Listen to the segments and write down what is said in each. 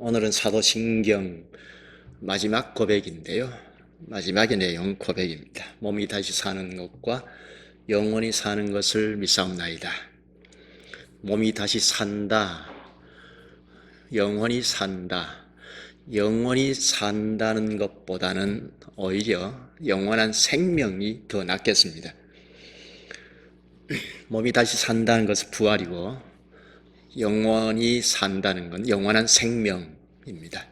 오늘은 사도신경 마지막 고백인데요. 마지막의 내용 고백입니다. 몸이 다시 사는 것과 영원히 사는 것을 믿사옵나이다. 몸이 다시 산다. 영원히 산다. 영원히 산다는 것보다는 오히려 영원한 생명이 더 낫겠습니다. 몸이 다시 산다는 것은 부활이고 영원히 산다는 건 영원한 생명입니다.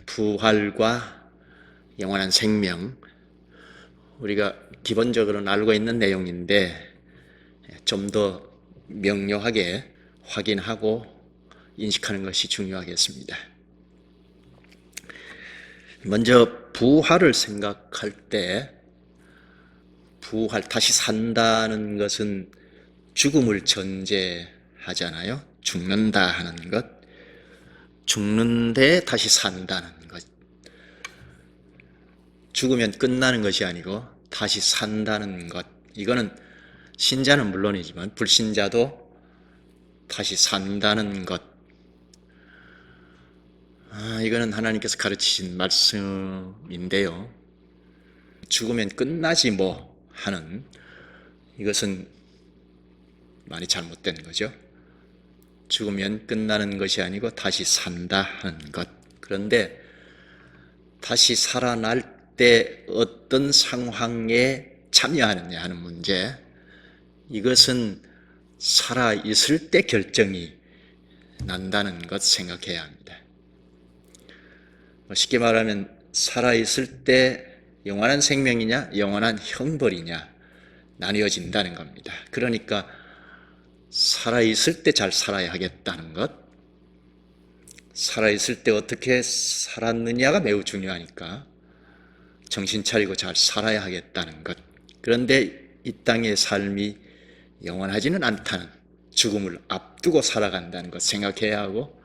부활과 영원한 생명, 우리가 기본적으로는 알고 있는 내용인데 좀 더 명료하게 확인하고 인식하는 것이 중요하겠습니다. 먼저 부활을 생각할 때 부활, 다시 산다는 것은 죽음을 전제하잖아요. 죽는다 하는 것, 죽는데 다시 산다는 것. 죽으면 끝나는 것이 아니고 다시 산다는 것. 이거는 신자는 물론이지만 불신자도 다시 산다는 것. 이거는 하나님께서 가르치신 말씀인데요. 죽으면 끝나지 뭐 하는, 이것은 많이 잘못된 거죠. 죽으면 끝나는 것이 아니고 다시 산다 하는 것. 그런데 다시 살아날 때 어떤 상황에 참여하느냐 하는 문제, 이것은 살아있을 때 결정이 난다는 것 생각해야 합니다. 쉽게 말하면 살아있을 때 영원한 생명이냐 영원한 형벌이냐 나뉘어진다는 겁니다. 그러니까 살아있을 때 잘 살아야 하겠다는 것, 살아있을 때 어떻게 살았느냐가 매우 중요하니까 정신 차리고 잘 살아야 하겠다는 것. 그런데 이 땅의 삶이 영원하지는 않다는, 죽음을 앞두고 살아간다는 것 생각해야 하고,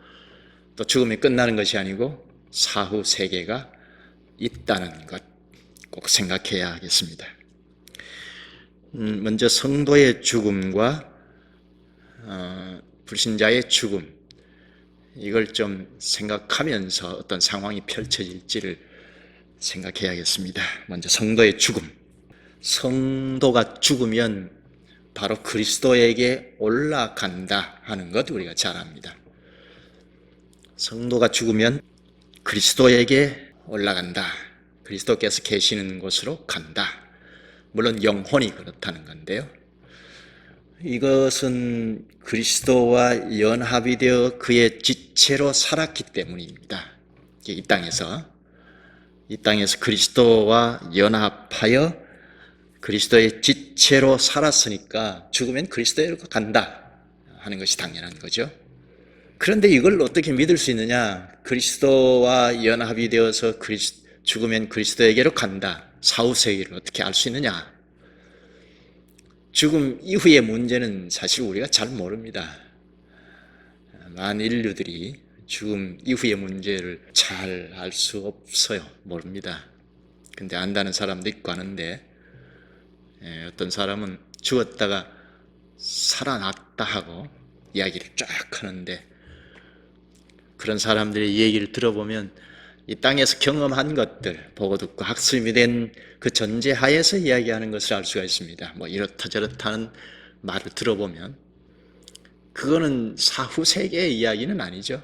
또 죽음이 끝나는 것이 아니고 사후 세계가 있다는 것 꼭 생각해야 하겠습니다. 먼저 성도의 죽음과 불신자의 죽음, 이걸 좀 생각하면서 어떤 상황이 펼쳐질지를 생각해야겠습니다. 먼저 성도의 죽음. 성도가 죽으면 바로 그리스도에게 올라간다 하는 것 우리가 잘 압니다. 성도가 죽으면 그리스도에게 올라간다. 그리스도께서 계시는 곳으로 간다. 물론 영혼이 그렇다는 건데요. 이것은 그리스도와 연합이 되어 그의 지체로 살았기 때문입니다. 이 땅에서 그리스도와 연합하여 그리스도의 지체로 살았으니까 죽으면 그리스도에로 간다 하는 것이 당연한 거죠. 그런데 이걸 어떻게 믿을 수 있느냐? 그리스도와 연합이 되어서 죽으면 그리스도에게로 간다. 사후세계를 어떻게 알 수 있느냐? 죽음 이후의 문제는 사실 우리가 잘 모릅니다. 많은 인류들이 죽음 이후의 문제를 잘 알 수 없어요. 모릅니다. 근데 안다는 사람도 있고 하는데, 어떤 사람은 죽었다가 살아났다 하고 이야기를 쫙 하는데, 그런 사람들의 얘기를 들어보면 이 땅에서 경험한 것들, 보고 듣고 학습이 된 그 전제하에서 이야기하는 것을 알 수가 있습니다. 뭐 이렇다 저렇다 하는 말을 들어보면 그거는 사후 세계의 이야기는 아니죠.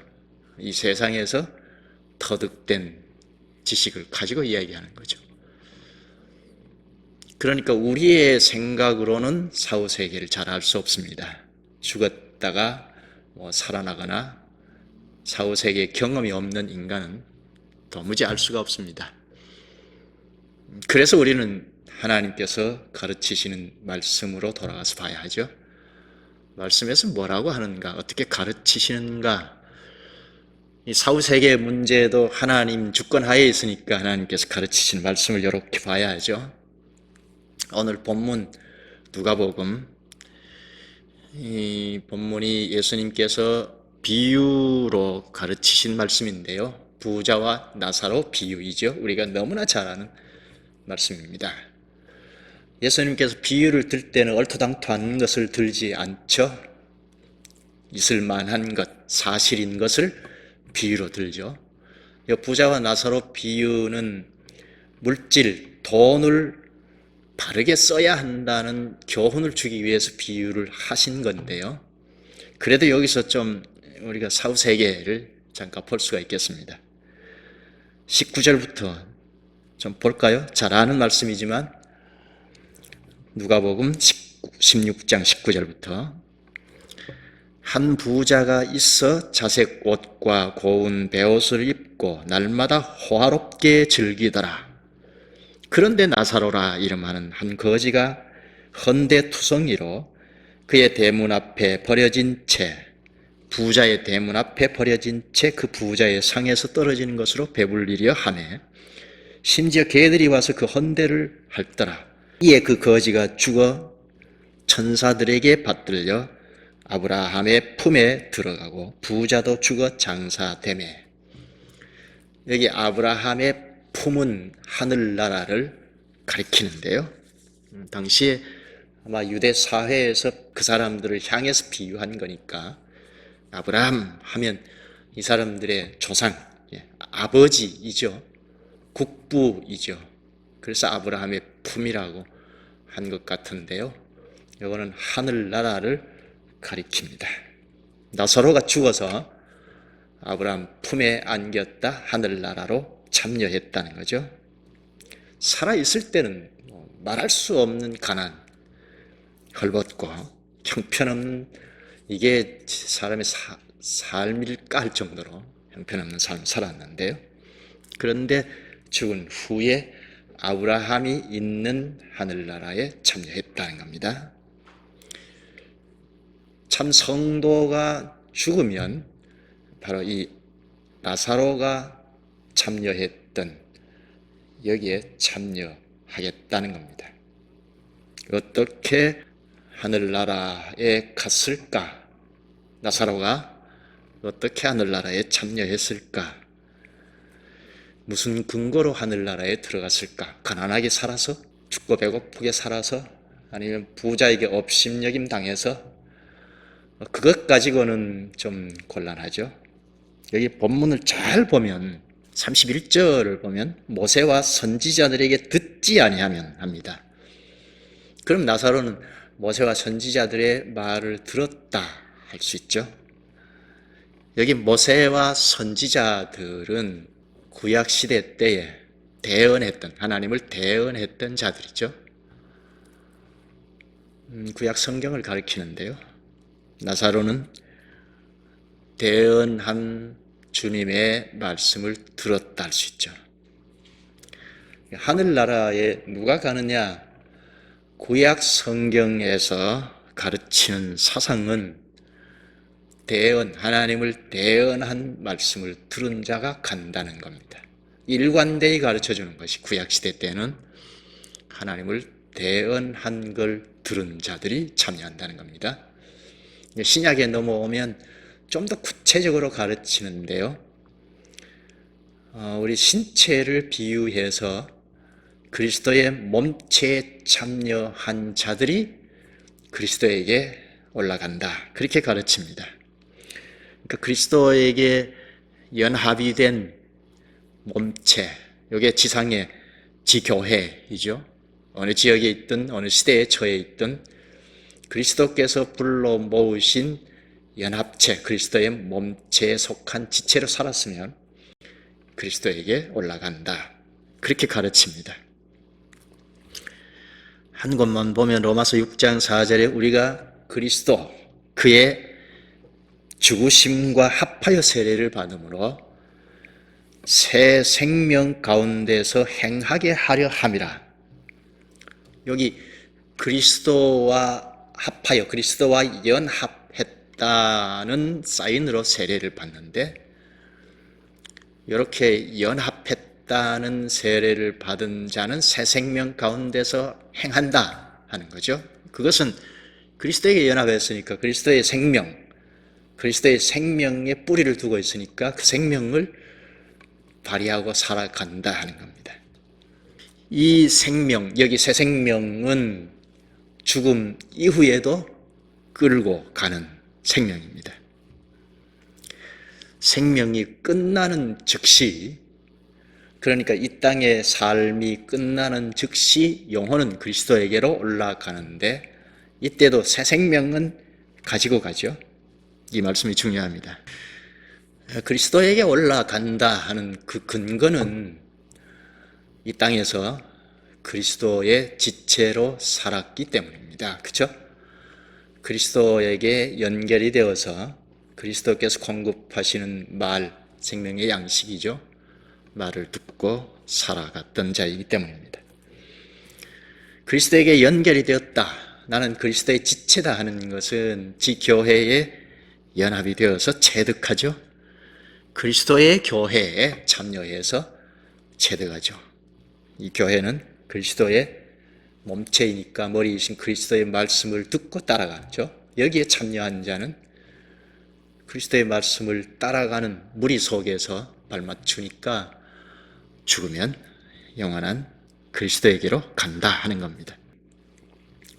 이 세상에서 터득된 지식을 가지고 이야기하는 거죠. 그러니까 우리의 생각으로는 사후 세계를 잘 알 수 없습니다. 죽었다가 살아나거나 사후 세계의 경험이 없는 인간은 도무지 알 수가 없습니다. 그래서 우리는 하나님께서 가르치시는 말씀으로 돌아가서 봐야 하죠. 말씀에서 뭐라고 하는가, 어떻게 가르치시는가. 이 사후 세계의 문제도 하나님 주권 하에 있으니까 하나님께서 가르치시는 말씀을 이렇게 봐야 하죠. 오늘 본문 누가복음, 이 본문이 예수님께서 비유로 가르치신 말씀인데요. 부자와 나사로 비유이죠. 우리가 너무나 잘 아는 말씀입니다. 예수님께서 비유를 들 때는 얼토당토 않는 것을 들지 않죠. 있을 만한 것, 사실인 것을 비유로 들죠. 이 부자와 나사로 비유는 물질, 돈을 바르게 써야 한다는 교훈을 주기 위해서 비유를 하신 건데요. 그래도 여기서 좀 우리가 사후세계를 잠깐 볼 수가 있겠습니다. 19절부터 좀 볼까요? 잘 아는 말씀이지만 누가복음 16장 19절부터 한 부자가 있어 자색 옷과 고운 베옷을 입고 날마다 호화롭게 즐기더라. 그런데 나사로라 이름하는 한 거지가 헌데투성이로 그의 대문 앞에 버려진 채, 부자의 대문 앞에 버려진 채 그 부자의 상에서 떨어지는 것으로 배불리려 하네. 심지어 개들이 와서 그 헌대를 핥더라. 이에 그 거지가 죽어 천사들에게 받들려 아브라함의 품에 들어가고 부자도 죽어 장사되매. 여기 아브라함의 품은 하늘나라를 가리키는데요. 당시에 아마 유대 사회에서 그 사람들을 향해서 비유한 거니까 아브라함 하면 이 사람들의 조상, 아버지이죠. 국부이죠. 그래서 아브라함의 품이라고 한 것 같은데요. 이거는 하늘나라를 가리킵니다. 나사로가 죽어서 아브라함 품에 안겼다 하늘나라로 참여했다는 거죠. 살아있을 때는 말할 수 없는 가난, 헐벗고 형편없는, 이게 사람의 삶일까 할 정도로 형편없는 삶을 살았는데요. 그런데 죽은 후에 아브라함이 있는 하늘나라에 참여했다는 겁니다. 참 성도가 죽으면 바로 이 나사로가 참여했던 여기에 참여하겠다는 겁니다. 어떻게 하늘나라에 갔을까? 나사로가 어떻게 하늘나라에 참여했을까? 무슨 근거로 하늘나라에 들어갔을까? 가난하게 살아서? 죽고 배고프게 살아서? 아니면 부자에게 업신여김 당해서? 그것 가지고는 좀 곤란하죠. 여기 본문을 잘 보면 31절을 보면 모세와 선지자들에게 듣지 아니하면 합니다. 그럼 나사로는 모세와 선지자들의 말을 들었다 할 수 있죠. 여기 모세와 선지자들은 구약시대 때에 대언했던, 하나님을 대언했던 자들이죠. 구약 성경을 가리키는데요. 나사로는 대언한 주님의 말씀을 들었다 할 수 있죠. 하늘나라에 누가 가느냐? 구약 성경에서 가르치는 사상은 하나님을 대언한 말씀을 들은 자가 간다는 겁니다. 일관되이 가르쳐주는 것이 구약시대 때는 하나님을 대언한 걸 들은 자들이 참여한다는 겁니다. 신약에 넘어오면 좀 더 구체적으로 가르치는데요. 우리 신체를 비유해서 그리스도의 몸체에 참여한 자들이 그리스도에게 올라간다. 그렇게 가르칩니다. 그러니까 그리스도에게 연합이 된 몸체, 이게 지상의 지교회이죠. 어느 지역에 있든 어느 시대에 처해 있든 그리스도께서 불러 모으신 연합체, 그리스도의 몸체에 속한 지체로 살았으면 그리스도에게 올라간다. 그렇게 가르칩니다. 한 곳만 보면 로마서 6장 4절에 우리가 그리스도, 그의 죽으심과 합하여 세례를 받음으로 새 생명 가운데서 행하게 하려 함이라. 여기 그리스도와 합하여, 그리스도와 연합했다는 사인으로 세례를 받는데, 이렇게 연합했다는 세례를 받은 자는 새 생명 가운데서 행한다 하는 거죠. 그것은 그리스도에게 연합했으니까 그리스도의 생명에 뿌리를 두고 있으니까 그 생명을 발휘하고 살아간다 하는 겁니다. 이 생명, 여기 새 생명은 죽음 이후에도 끌고 가는 생명입니다. 생명이 끝나는 즉시, 그러니까 이 땅의 삶이 끝나는 즉시 영혼은 그리스도에게로 올라가는데, 이때도 새 생명은 가지고 가죠. 이 말씀이 중요합니다. 그리스도에게 올라간다 하는 그 근거는 이 땅에서 그리스도의 지체로 살았기 때문입니다. 그렇죠? 그리스도에게 연결이 되어서 그리스도께서 공급하시는 말, 생명의 양식이죠. 말을 듣고 살아갔던 자이기 때문입니다. 그리스도에게 연결이 되었다, 나는 그리스도의 지체다 하는 것은 지교회에 연합이 되어서 체득하죠. 그리스도의 교회에 참여해서 체득하죠. 이 교회는 그리스도의 몸체이니까 머리이신 그리스도의 말씀을 듣고 따라가죠. 여기에 참여한 자는 그리스도의 말씀을 따라가는 무리 속에서 발맞추니까 죽으면 영원한 그리스도에게로 간다 하는 겁니다.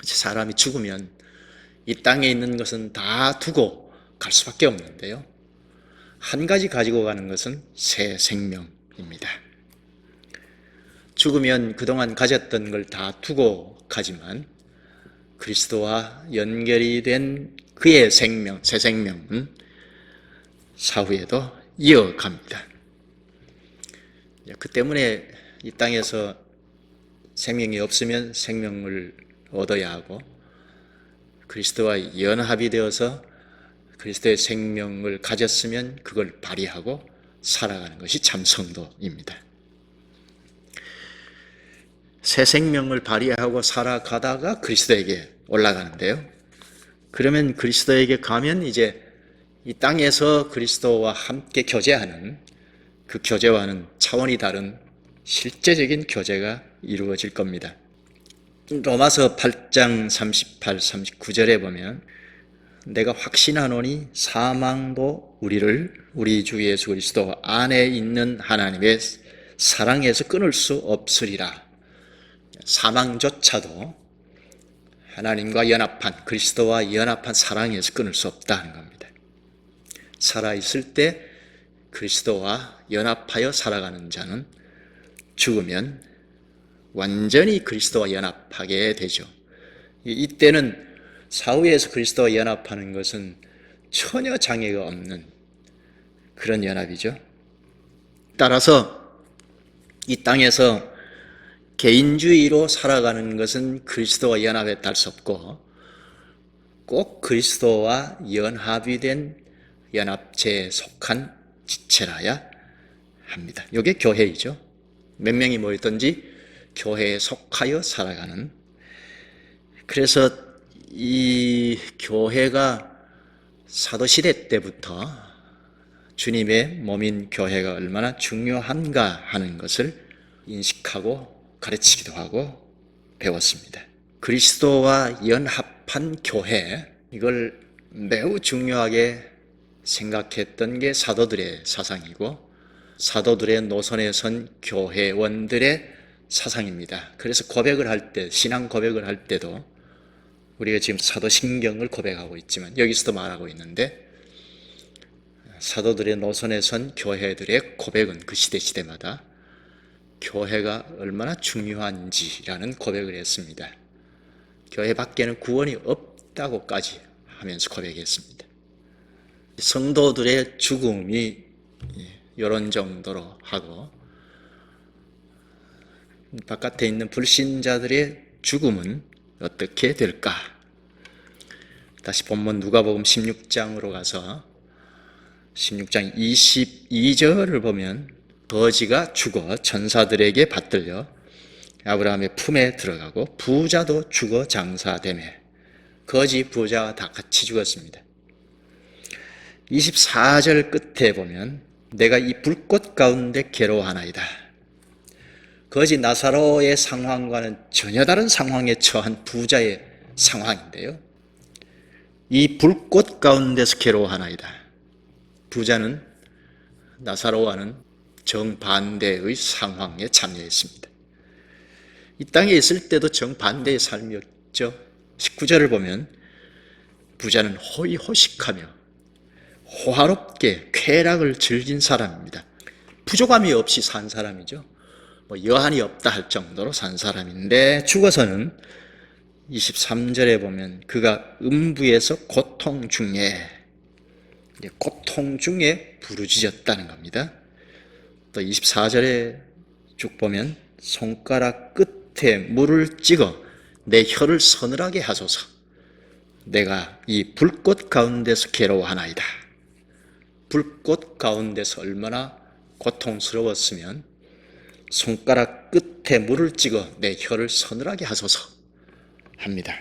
사람이 죽으면 이 땅에 있는 것은 다 두고 갈 수밖에 없는데요, 한 가지 가지고 가는 것은 새 생명입니다. 죽으면 그동안 가졌던 걸 다 두고 가지만 그리스도와 연결이 된 그의 생명, 새 생명은 사후에도 이어갑니다. 그 때문에 이 땅에서 생명이 없으면 생명을 얻어야 하고, 그리스도와 연합이 되어서 그리스도의 생명을 가졌으면 그걸 발휘하고 살아가는 것이 참 성도입니다. 새 생명을 발휘하고 살아가다가 그리스도에게 올라가는데요, 그러면 그리스도에게 가면 이제 이 땅에서 그리스도와 함께 교제하는, 그 교제와는 차원이 다른 실제적인 교제가 이루어질 겁니다. 로마서 8장 38, 39절에 보면 내가 확신하노니 사망도 우리 주 예수 그리스도 안에 있는 하나님의 사랑에서 끊을 수 없으리라. 사망조차도 하나님과 연합한, 그리스도와 연합한 사랑에서 끊을 수 없다는 겁니다. 살아있을 때 그리스도와 연합하여 살아가는 자는 죽으면 완전히 그리스도와 연합하게 되죠. 이때는 사후에서 그리스도와 연합하는 것은 전혀 장애가 없는 그런 연합이죠. 따라서 이 땅에서 개인주의로 살아가는 것은 그리스도와 연합에 닿을 수 없고, 꼭 그리스도와 연합이 된 연합체에 속한 지체라야 합니다. 이게 교회이죠. 몇 명이 모였든지 교회에 속하여 살아가는. 그래서 이 교회가 사도시대 때부터 주님의 몸인 교회가 얼마나 중요한가 하는 것을 인식하고 가르치기도 하고 배웠습니다. 그리스도와 연합한 교회, 이걸 매우 중요하게 생각했던 게 사도들의 사상이고 사도들의 노선에 선 교회원들의 사상입니다. 그래서 고백을 할 때, 신앙 고백을 할 때도 우리가 지금 사도신경을 고백하고 있지만 여기서도 말하고 있는데, 사도들의 노선에 선 교회들의 고백은 그 시대마다 교회가 얼마나 중요한지라는 고백을 했습니다. 교회 밖에는 구원이 없다고까지 하면서 고백했습니다. 성도들의 죽음이 이런 정도로 하고, 바깥에 있는 불신자들의 죽음은 어떻게 될까? 다시 본문 누가복음 16장으로 가서 16장 22절을 보면 거지가 죽어 천사들에게 받들려 아브라함의 품에 들어가고 부자도 죽어 장사되매, 거지 부자와 다 같이 죽었습니다. 24절 끝에 보면 내가 이 불꽃 가운데 괴로워하나이다. 거지 나사로의 상황과는 전혀 다른 상황에 처한 부자의 상황인데요, 이 불꽃 가운데서 괴로워하나이다. 부자는 나사로와는 정반대의 상황에 참여했습니다. 이 땅에 있을 때도 정반대의 삶이었죠. 19절을 보면 부자는 호의호식하며 호화롭게 쾌락을 즐긴 사람입니다. 부족함이 없이 산 사람이죠. 여한이 없다 할 정도로 산 사람인데 죽어서는 23절에 보면 그가 음부에서 고통 중에 부르짖었다는 겁니다. 또 24절에 쭉 보면 손가락 끝에 물을 찍어 내 혀를 서늘하게 하소서. 내가 이 불꽃 가운데서 괴로워하나이다. 불꽃 가운데서 얼마나 고통스러웠으면 손가락 끝에 물을 찍어 내 혀를 서늘하게 하소서 합니다.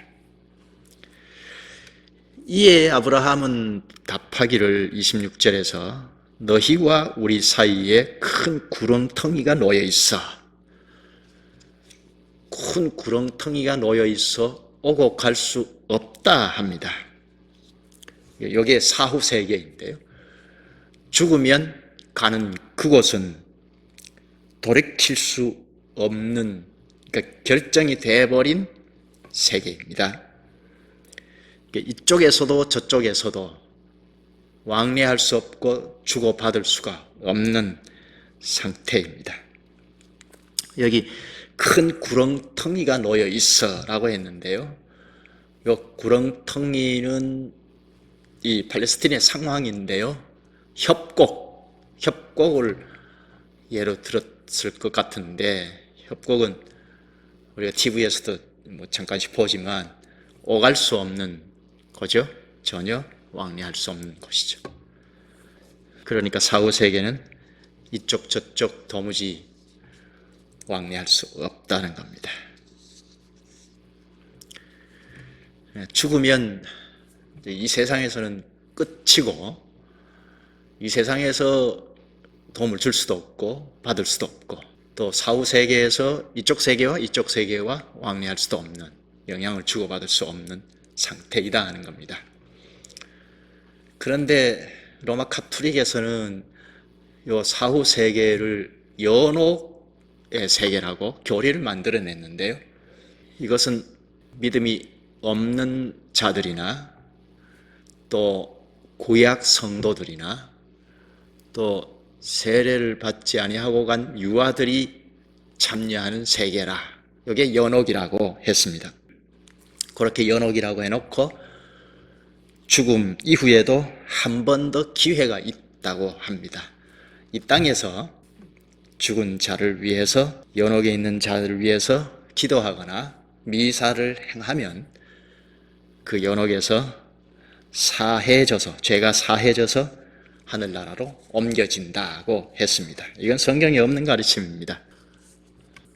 이에 아브라함은 답하기를 26절에서 너희와 우리 사이에 큰 구렁텅이가 놓여 있어. 큰 구렁텅이가 놓여 있어 오고 갈 수 없다 합니다. 이게 사후 세계인데요. 죽으면 가는 그곳은 돌이킬 수 없는, 그러니까 결정이 돼버린 세계입니다. 이쪽에서도 저쪽에서도 왕래할 수 없고 주고받을 수가 없는 상태입니다. 여기 큰 구렁텅이가 놓여 있어 라고 했는데요. 이 구렁텅이는 이 팔레스틴의 상황인데요. 협곡을 예로 들었을 것 같은데, 협곡은 우리가 TV에서도 잠깐씩 보지만 오갈 수 없는 거죠. 전혀 왕래할 수 없는 곳이죠. 그러니까 사후 세계는 이쪽 저쪽 도무지 왕래할 수 없다는 겁니다. 죽으면 이 세상에서는 끝이고, 이 세상에서 도움을 줄 수도 없고 받을 수도 없고, 또 사후 세계에서 이쪽 세계와 이쪽 세계와 왕래할 수도 없는, 영향을 주고받을 수 없는 상태이다 하는 겁니다. 그런데 로마 카톨릭에서는 이 사후 세계를 연옥의 세계라고 교리를 만들어냈는데요. 이것은 믿음이 없는 자들이나 또 구약 성도들이나 또 세례를 받지 아니하고 간 유아들이 참여하는 세계라, 이게 연옥이라고 했습니다. 그렇게 연옥이라고 해놓고 죽음 이후에도 한 번 더 기회가 있다고 합니다. 이 땅에서 죽은 자를 위해서, 연옥에 있는 자를 위해서 기도하거나 미사를 행하면 그 연옥에서 죄가 사해져서 하늘나라로 옮겨진다고 했습니다. 이건 성경에 없는 가르침입니다.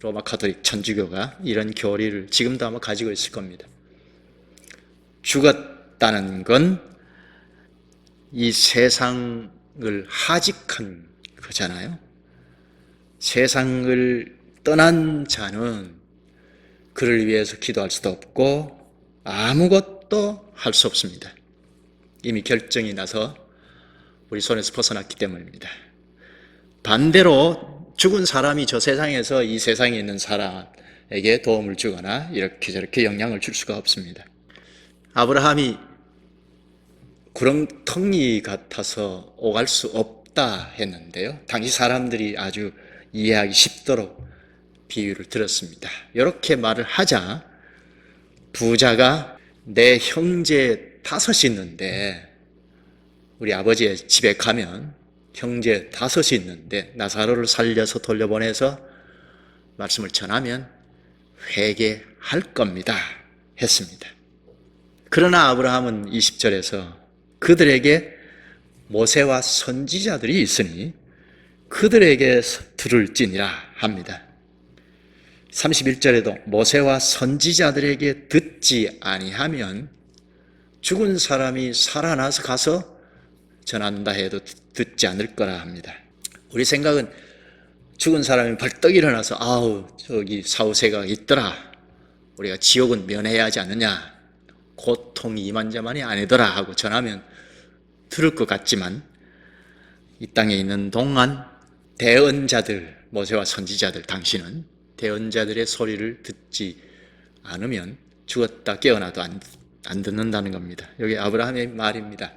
로마 카톨릭 천주교가 이런 교리를 지금도 아마 가지고 있을 겁니다. 죽었다는 건 이 세상을 하직한 거잖아요. 세상을 떠난 자는 그를 위해서 기도할 수도 없고 아무것도 할 수 없습니다. 이미 결정이 나서 우리 손에서 벗어났기 때문입니다. 반대로 죽은 사람이 저 세상에서 이 세상에 있는 사람에게 도움을 주거나 이렇게 저렇게 영향을 줄 수가 없습니다. 아브라함이 구렁텅이 같아서 오갈 수 없다 했는데요. 당시 사람들이 아주 이해하기 쉽도록 비유를 들었습니다. 이렇게 말을 하자 부자가 내 형제 5이 있는데, 우리 아버지의 집에 가면 형제 5이 있는데 나사로를 살려서 돌려보내서 말씀을 전하면 회개할 겁니다 했습니다. 그러나 아브라함은 20절에서 그들에게 모세와 선지자들이 있으니 그들에게 들을지니라 합니다. 31절에도 모세와 선지자들에게 듣지 아니하면 죽은 사람이 살아나서 가서 전한다 해도 듣지 않을 거라 합니다. 우리 생각은 죽은 사람이 벌떡 일어나서 저기 사후세계가 있더라, 우리가 지옥은 면해야 하지 않느냐, 고통이 이만저만이 아니더라 하고 전하면 들을 것 같지만, 이 땅에 있는 동안 대언자들, 모세와 선지자들, 당신은 대언자들의 소리를 듣지 않으면 죽었다 깨어나도 안 듣는다는 겁니다. 여기 아브라함의 말입니다.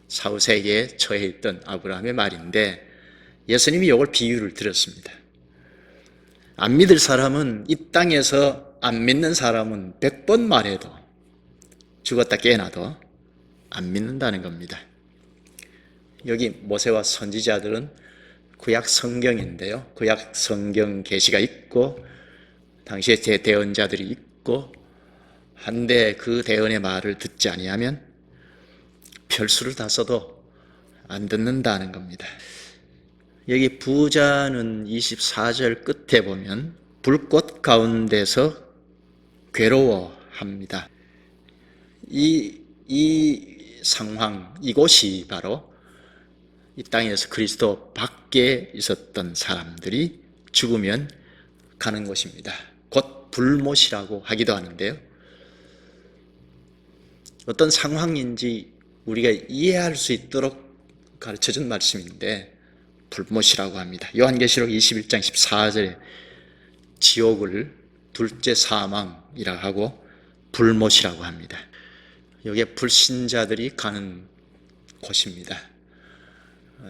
사후세계에 처해 있던 아브라함의 말인데 예수님이 이걸 비유를 드렸습니다. 안 믿을 사람은 이 땅에서 안 믿는 사람은 100번 말해도 죽었다 깨어나도 안 믿는다는 겁니다. 여기 모세와 선지자들은 구약 성경인데요. 구약 성경 계시가 있고 당시에 제 대언자들이 있고 한데 그 대언의 말을 듣지 아니하면 별수를 다 써도 안 듣는다는 겁니다. 여기 부자는 24절 끝에 보면 불꽃 가운데서 괴로워합니다. 이 상황, 이곳이 바로 이 땅에서 그리스도 밖에 있었던 사람들이 죽으면 가는 곳입니다. 곧 불못이라고 하기도 하는데요. 어떤 상황인지 우리가 이해할 수 있도록 가르쳐준 말씀인데 불못이라고 합니다. 요한계시록 21장 14절에 지옥을 둘째 사망이라 하고 불못이라고 합니다. 여기에 불신자들이 가는 곳입니다.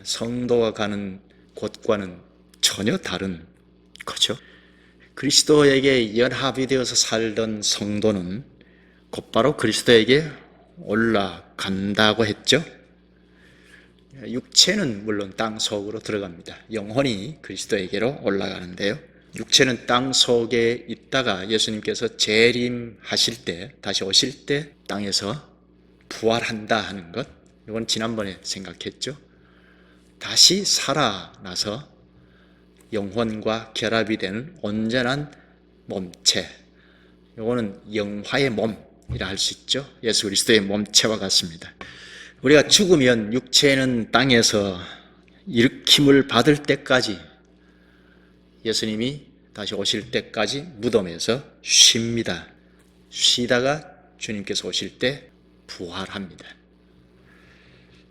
성도가 가는 곳과는 전혀 다른 거죠. 그리스도에게 연합이 되어서 살던 성도는 곧바로 그리스도에게 올라간다고 했죠. 육체는 물론 땅 속으로 들어갑니다. 영혼이 그리스도에게로 올라가는데요. 육체는 땅 속에 있다가 예수님께서 재림하실 때, 다시 오실 때 땅에서 부활한다 하는 것, 이건 지난번에 생각했죠. 다시 살아나서 영혼과 결합이 되는 온전한 몸체, 이거는 영화의 몸이라 할 수 있죠. 예수 그리스도의 몸체와 같습니다. 우리가 죽으면 육체는 땅에서 일으킴을 받을 때까지, 예수님이 다시 오실 때까지 무덤에서 쉽니다. 쉬다가 주님께서 오실 때 부활합니다.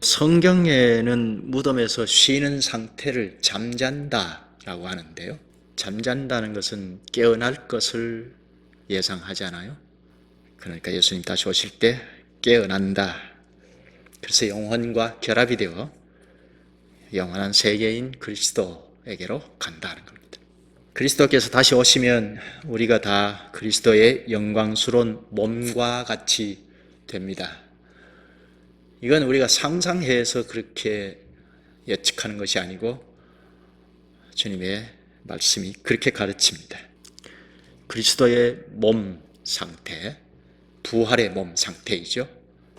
성경에는 무덤에서 쉬는 상태를 잠잔다라고 하는데요. 잠잔다는 것은 깨어날 것을 예상하잖아요. 그러니까 예수님 다시 오실 때 깨어난다. 그래서 영혼과 결합이 되어 영원한 세계인 그리스도에게로 간다는 겁니다. 그리스도께서 다시 오시면 우리가 다 그리스도의 영광스러운 몸과 같이 됩니다. 이건 우리가 상상해서 그렇게 예측하는 것이 아니고 주님의 말씀이 그렇게 가르칩니다. 그리스도의 몸 상태, 부활의 몸 상태이죠.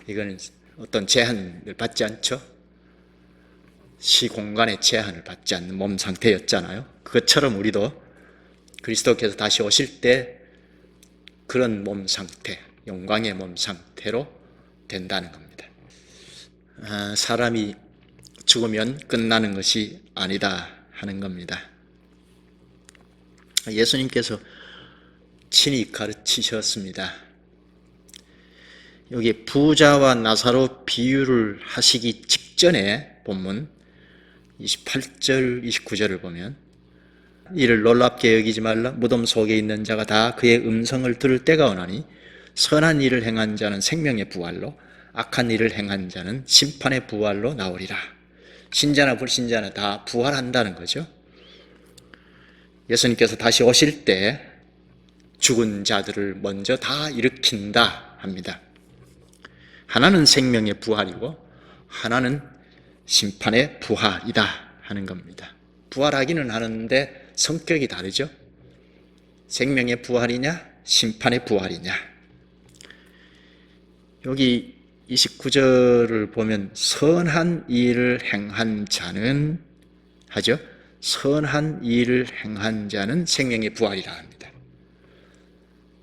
이거는 어떤 제한을 받지 않죠. 시공간의 제한을 받지 않는 몸 상태였잖아요. 그것처럼 우리도 그리스도께서 다시 오실 때 그런 몸 상태, 영광의 몸 상태로 된다는 겁니다. 사람이 죽으면 끝나는 것이 아니다 하는 겁니다. 예수님께서 친히 가르치셨습니다. 여기 부자와 나사로 비유를 하시기 직전에 본문 28절, 29절을 보면 이를 놀랍게 여기지 말라. 무덤 속에 있는 자가 다 그의 음성을 들을 때가 오나니 선한 일을 행한 자는 생명의 부활로 악한 일을 행한 자는 심판의 부활로 나오리라. 신자나 불신자나 다 부활한다는 거죠. 예수님께서 다시 오실 때 죽은 자들을 먼저 다 일으킨다 합니다. 하나는 생명의 부활이고 하나는 심판의 부활이다 하는 겁니다. 부활하기는 하는데 성격이 다르죠. 생명의 부활이냐 심판의 부활이냐. 여기 29절을 보면 선한 일을 행한 자는 하죠. 선한 일을 행한 자는 생명의 부활이라 합니다.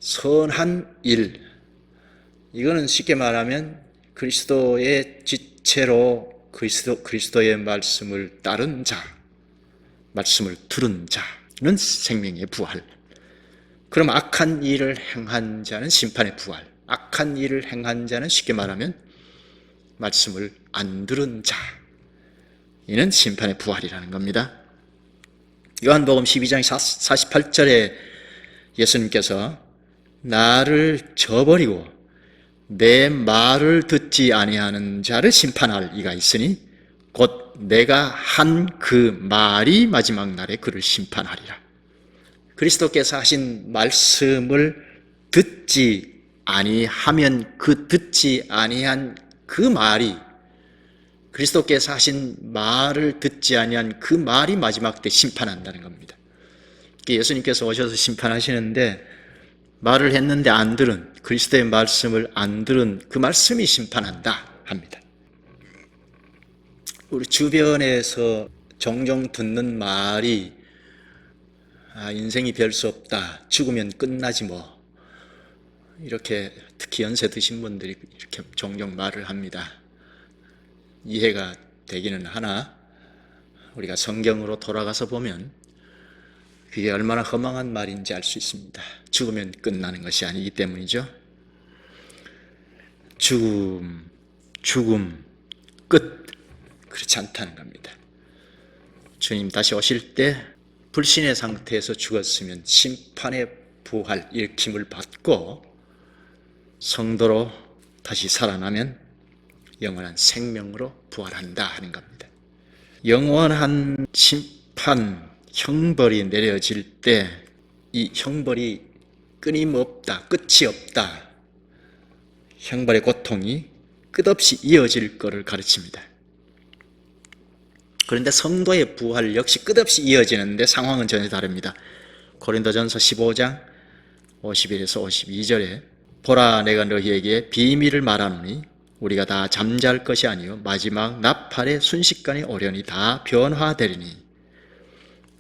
선한 일, 이거는 쉽게 말하면 그리스도의 지체로 그리스도의 말씀을 따른 자, 말씀을 들은 자는 생명의 부활. 그럼 악한 일을 행한 자는 심판의 부활. 악한 일을 행한 자는 쉽게 말하면 말씀을 안 들은 자, 이는 심판의 부활이라는 겁니다. 요한복음 12장 48절에 예수님께서 나를 저버리고 내 말을 듣지 아니하는 자를 심판할 이가 있으니 곧 내가 한 그 말이 마지막 날에 그를 심판하리라. 그리스도께서 하신 말씀을 듣지 아니하면 그 듣지 아니한 그 말이, 그리스도께서 하신 말을 듣지 아니한 그 말이 마지막 때 심판한다는 겁니다. 예수님께서 오셔서 심판하시는데 말을 했는데 안 들은, 그리스도의 말씀을 안 들은 그 말씀이 심판한다 합니다. 우리 주변에서 종종 듣는 말이 인생이 별 수 없다, 죽으면 끝나지 뭐, 이렇게 특히 연세 드신 분들이 이렇게 종종 말을 합니다. 이해가 되기는 하나 우리가 성경으로 돌아가서 보면 그게 얼마나 허망한 말인지 알 수 있습니다. 죽으면 끝나는 것이 아니기 때문이죠. 죽음, 끝, 그렇지 않다는 겁니다. 주님 다시 오실 때 불신의 상태에서 죽었으면 심판의 부활, 일으킴을 받고 성도로 다시 살아나면 영원한 생명으로 부활한다 하는 겁니다. 영원한 심판, 형벌이 내려질 때 이 형벌이 끊임없다, 끝이 없다, 형벌의 고통이 끝없이 이어질 것을 가르칩니다. 그런데 성도의 부활 역시 끝없이 이어지는데 상황은 전혀 다릅니다. 고린도전서 15장 51에서 52절에 보라, 내가 너희에게 비밀을 말하노니 우리가 다 잠잘 것이 아니요 마지막 나팔의 순식간에 오려니 다 변화되리니.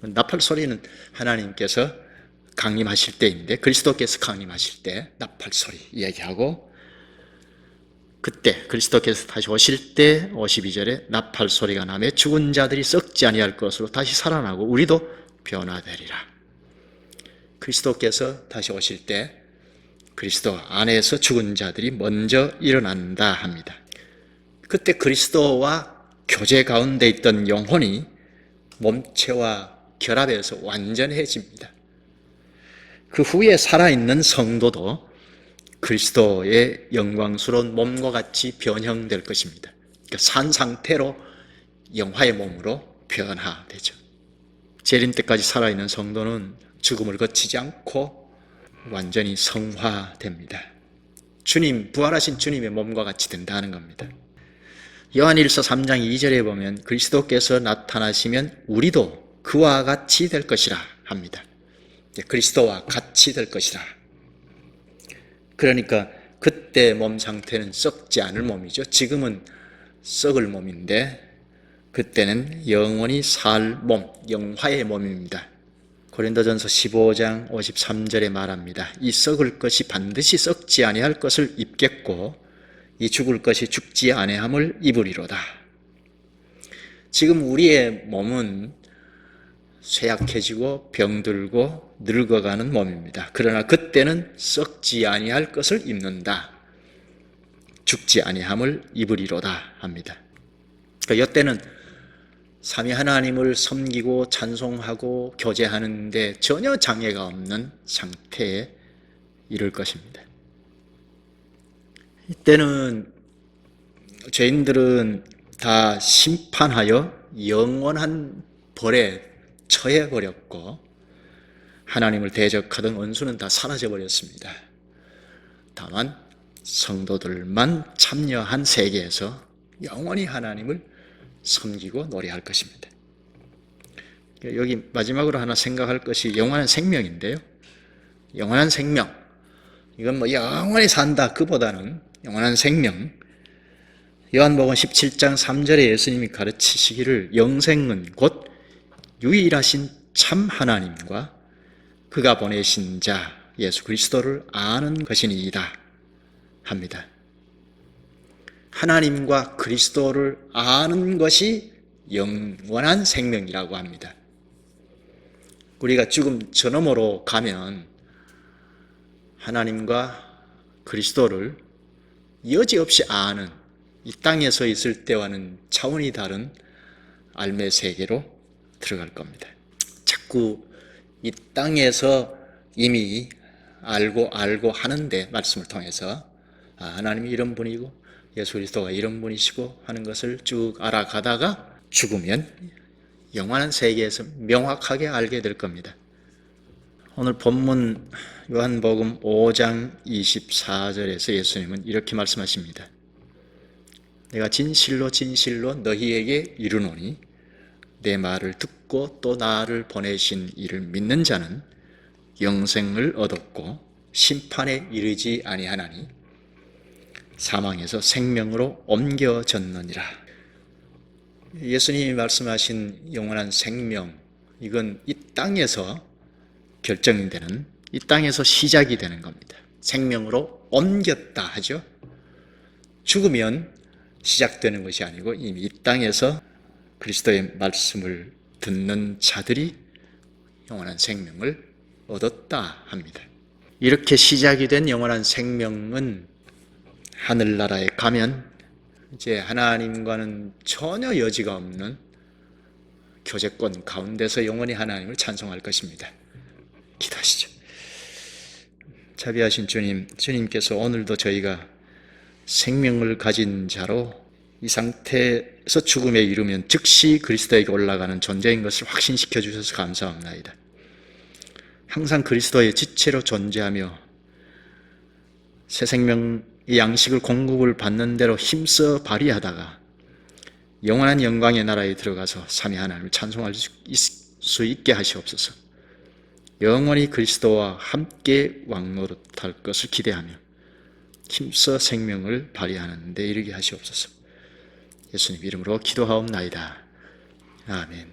나팔 소리는 하나님께서 강림하실 때인데, 그리스도께서 강림하실 때 나팔 소리 이야기하고, 그때 그리스도께서 다시 오실 때 52절에 나팔 소리가 나며 죽은 자들이 썩지 아니할 것으로 다시 살아나고 우리도 변화되리라. 그리스도께서 다시 오실 때 그리스도 안에서 죽은 자들이 먼저 일어난다 합니다. 그때 그리스도와 교제 가운데 있던 영혼이 몸체와 결합해서 완전해집니다. 그 후에 살아있는 성도도 그리스도의 영광스러운 몸과 같이 변형될 것입니다. 그러니까 산 상태로 영화의 몸으로 변화되죠. 재림 때까지 살아있는 성도는 죽음을 거치지 않고 완전히 성화됩니다. 주님, 부활하신 주님의 몸과 같이 된다는 겁니다. 요한일서 3장 2절에 보면 그리스도께서 나타나시면 우리도 그와 같이 될 것이라 합니다. 그리스도와 같이 될 것이라. 그러니까 그때 몸 상태는 썩지 않을 몸이죠. 지금은 썩을 몸인데 그때는 영원히 살 몸, 영화의 몸입니다. 고린도전서 15장 53절에 말합니다. 이 썩을 것이 반드시 썩지 아니할 것을 입겠고 이 죽을 것이 죽지 아니함을 입으리로다. 지금 우리의 몸은 쇠약해지고 병들고 늙어가는 몸입니다. 그러나 그때는 썩지 아니할 것을 입는다. 죽지 아니함을 입으리로다 합니다. 그러니까 이때는 삼위 하나님을 섬기고 찬송하고 교제하는데 전혀 장애가 없는 상태에 이를 것입니다. 이때는 죄인들은 다 심판하여 영원한 벌에 처해버렸고 하나님을 대적하던 원수는 다 사라져버렸습니다. 다만 성도들만 참여한 세계에서 영원히 하나님을 섬기고 노래할 것입니다. 여기 마지막으로 하나 생각할 것이 영원한 생명인데요. 영원한 생명, 이건 뭐 영원히 산다 그보다는 영원한 생명, 요한복음 17장 3절에 예수님이 가르치시기를 영생은 곧 유일하신 참 하나님과 그가 보내신 자 예수 그리스도를 아는 것이니이다 합니다. 하나님과 그리스도를 아는 것이 영원한 생명이라고 합니다. 우리가 죽음 저너머로 가면 하나님과 그리스도를 여지없이 아는, 이 땅에서 있을 때와는 차원이 다른 삶의 세계로 들어갈 겁니다. 자꾸 이 땅에서 이미 알고 하는데 말씀을 통해서 하나님이 이런 분이고 예수 그리스도가 이런 분이시고 하는 것을 쭉 알아가다가 죽으면 영원한 세계에서 명확하게 알게 될 겁니다. 오늘 본문 요한복음 5장 24절에서 예수님은 이렇게 말씀하십니다. 내가 진실로 진실로 너희에게 이르노니 내 말을 듣고 또 나를 보내신 이를 믿는 자는 영생을 얻었고 심판에 이르지 아니하나니 사망에서 생명으로 옮겨졌느니라. 예수님이 말씀하신 영원한 생명, 이건 이 땅에서 결정이 되는, 이 땅에서 시작이 되는 겁니다. 생명으로 옮겼다 하죠. 죽으면 시작되는 것이 아니고 이미 이 땅에서 그리스도의 말씀을 듣는 자들이 영원한 생명을 얻었다 합니다. 이렇게 시작이 된 영원한 생명은 하늘나라에 가면 이제 하나님과는 전혀 여지가 없는 교제권 가운데서 영원히 하나님을 찬송할 것입니다. 기도하시죠. 자비하신 주님, 주님께서 오늘도 저희가 생명을 가진 자로 이 상태에서 죽음에 이르면 즉시 그리스도에게 올라가는 존재인 것을 확신시켜 주셔서 감사합니다. 항상 그리스도의 지체로 존재하며 새 생명의 양식을 공급을 받는 대로 힘써 발휘하다가 영원한 영광의 나라에 들어가서 삼위 하나님을 찬송할 수 있게 하시옵소서. 영원히 그리스도와 함께 왕노릇할 것을 기대하며 힘써 생명을 발휘하는 데 이르게 하시옵소서. 예수님 이름으로 기도하옵나이다. 아멘.